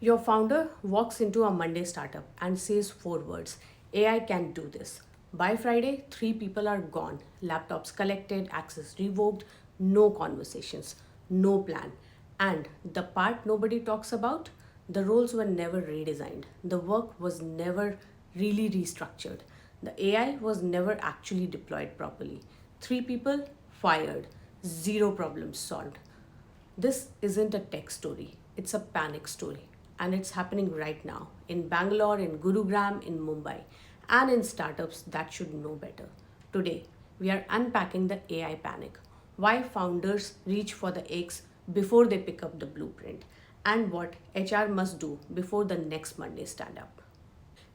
Your founder walks into a Monday startup and says four words: AI can do this. By Friday, three people are gone, laptops collected, access revoked, no conversations, no plan. And the part nobody talks about, the roles were never redesigned, the work was never really restructured, the AI was never actually deployed properly. Three people fired, zero problems solved. This isn't a tech story, it's a panic story. And it's happening right now in Bangalore, in Gurugram, in Mumbai, and in startups that should know better. Today, we are unpacking the AI panic, why founders reach for the eggs before they pick up the blueprint, and what HR must do before the next Monday stand up.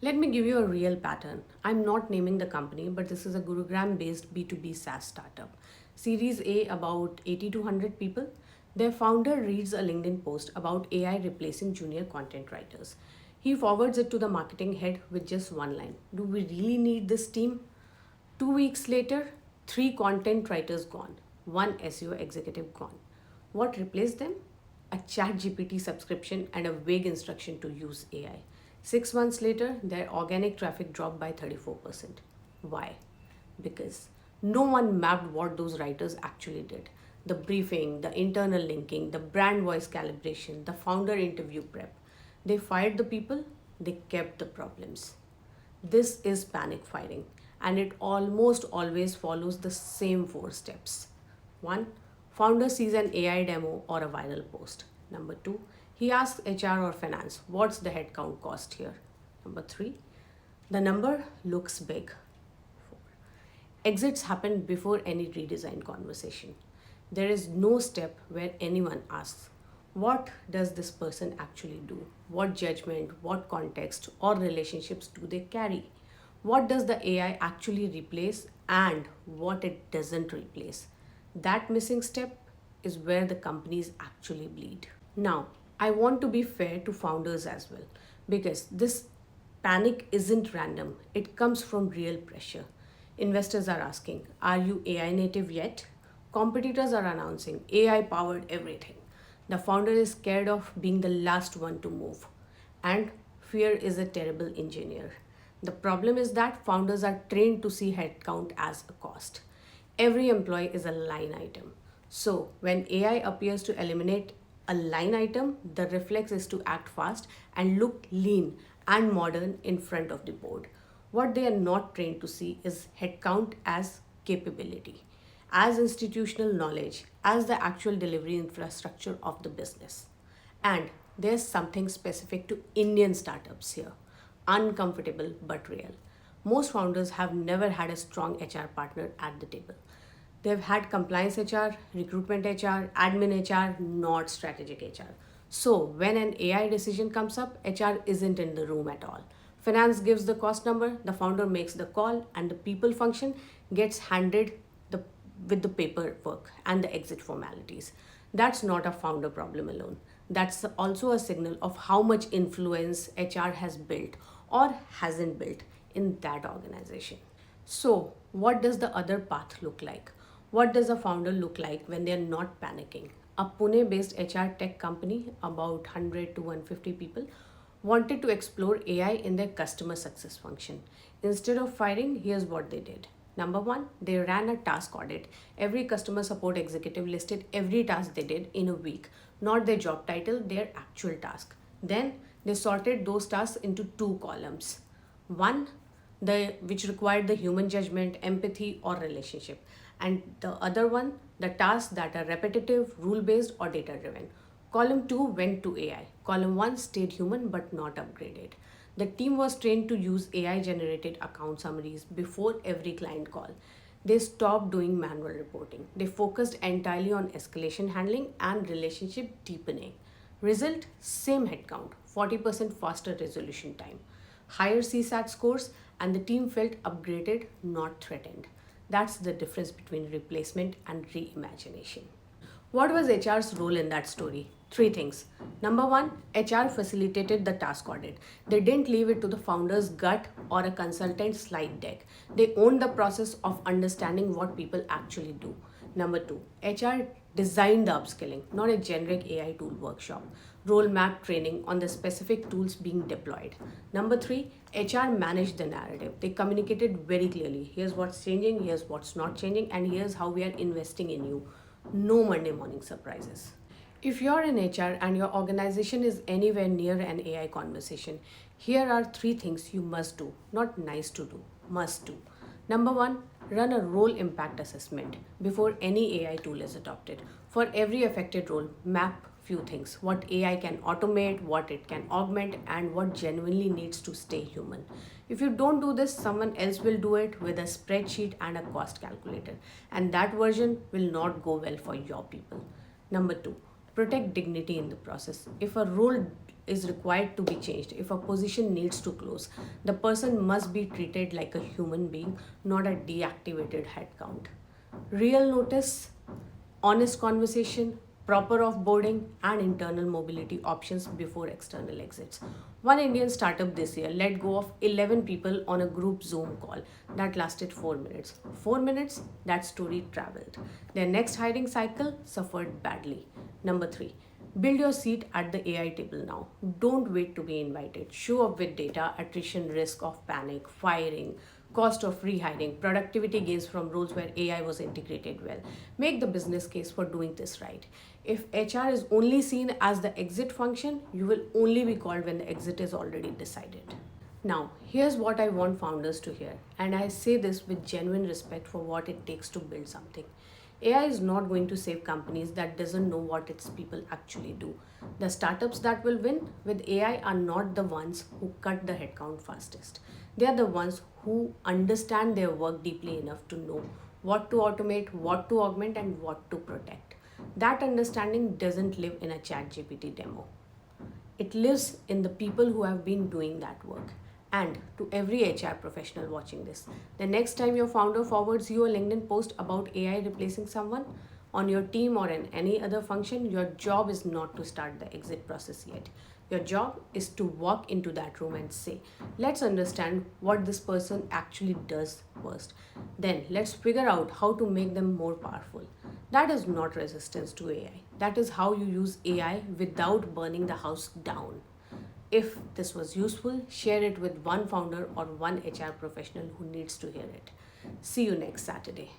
Let me give you a real pattern. I'm not naming the company, but this is a Gurugram based B2B SaaS startup. Series A, about 80 to 100 people. Their founder reads a LinkedIn post about AI replacing junior content writers. He forwards it to the marketing head with just one line: do we really need this team? 2 weeks later, three content writers gone, one SEO executive gone. What replaced them? A chat GPT subscription and a vague instruction to use AI. 6 months later, their organic traffic dropped by 34%. Why? Because no one mapped what those writers actually did. The briefing, the internal linking, the brand voice calibration, the founder interview prep. They fired the people, they kept the problems. This is panic firing, and it almost always follows the same four steps. 1. Founder sees an AI demo or a viral post. Number 2. He asks HR or finance, what's the headcount cost here? Number 3. The number looks big. 4. Exits happen before any redesign conversation. There is no step where anyone asks, what does this person actually do? What judgment, what context, or relationships do they carry? What does the AI actually replace and what it doesn't replace? That missing step is where the companies actually bleed. Now, I want to be fair to founders as well, because this panic isn't random, it comes from real pressure. Investors are asking, are you AI native yet? Competitors are announcing AI powered everything. The founder is scared of being the last one to move. And fear is a terrible engineer. The problem is that founders are trained to see headcount as a cost. Every employee is a line item. So, when AI appears to eliminate a line item, the reflex is to act fast and look lean and modern in front of the board. What they are not trained to see is headcount as capability, as institutional knowledge, as the actual delivery infrastructure of the business. And there's something specific to Indian startups here: uncomfortable but real. Most founders have never had a strong HR partner at the table. They've had compliance HR, recruitment HR, admin HR, not strategic HR. So when an AI decision comes up, HR isn't in the room at all. Finance gives the cost number, the founder makes the call, and the people function gets handed the with the paperwork and the exit formalities. That's not a founder problem alone. That's also a signal of how much influence HR has built or hasn't built in that organization. So, what does the other path look like? What does a founder look like when they're not panicking? A Pune based HR tech company, about 100 to 150 people, wanted to explore AI in their customer success function. Instead of firing, here's what they did. Number one, they ran a task audit. Every customer support executive listed every task they did in a week, not their job title, their actual task. Then they sorted those tasks into two columns. One, the which required the human judgment, empathy, or relationship, and the other one, the tasks that are repetitive, rule based, or data driven. Column 2 went to AI. Column 1 stayed human but not upgraded. The team was trained to use AI generated account summaries before every client call. They stopped doing manual reporting. They focused entirely on escalation handling and relationship deepening. Result: same headcount, 40% faster resolution time, higher CSAT scores, and the team felt upgraded, not threatened. That's the difference between replacement and reimagination. What was HR's role in that story? Three things. Number one, HR facilitated the task audit. They didn't leave it to the founder's gut or a consultant's slide deck. They owned the process of understanding what people actually do. Number two, HR Design the upskilling, not a generic AI tool workshop. Role map training on the specific tools being deployed. Number three, HR managed the narrative. They communicated very clearly. Here's what's changing, here's what's not changing, and here's how we are investing in you. No Monday morning surprises. If you're in HR and your organization is anywhere near an AI conversation, here are three things you must do, not nice to do, must do. Number one, run a role impact assessment before any AI tool is adopted. For every affected role, map few things: what AI can automate, what it can augment, and what genuinely needs to stay human. If you don't do this, someone else will do it with a spreadsheet and a cost calculator, and that version will not go well for your people. Number two, protect dignity in the process. If a role is required to be changed, if a position needs to close, the person must be treated like a human being, not a deactivated headcount. Real notice, honest conversation, proper offboarding, and internal mobility options before external exits. One Indian startup this year let go of 11 people on a group Zoom call that lasted 4 minutes. 4 minutes, that story traveled. Their next hiring cycle suffered badly. Number three, build your seat at the AI table now. Don't wait to be invited. Show up with data, attrition risk of panic, firing, cost of rehiring, productivity gains from roles where AI was integrated well. Make the business case for doing this right. If HR is only seen as the exit function, you will only be called when the exit is already decided. Now, here's what I want founders to hear, and I say this with genuine respect for what it takes to build something. AI is not going to save companies that doesn't know what its people actually do. The startups that will win with AI are not the ones who cut the headcount fastest. They are the ones who understand their work deeply enough to know what to automate, what to augment, and what to protect. That understanding doesn't live in a ChatGPT demo. It lives in the people who have been doing that work. And to every HR professional watching this, the next time your founder forwards you a LinkedIn post about AI replacing someone on your team or in any other function, your job is not to start the exit process yet. Your job is to walk into that room and say, let's understand what this person actually does first. Then let's figure out how to make them more powerful. That is not resistance to AI. That is how you use AI without burning the house down. If this was useful, share it with one founder or one HR professional who needs to hear it. See you next Saturday.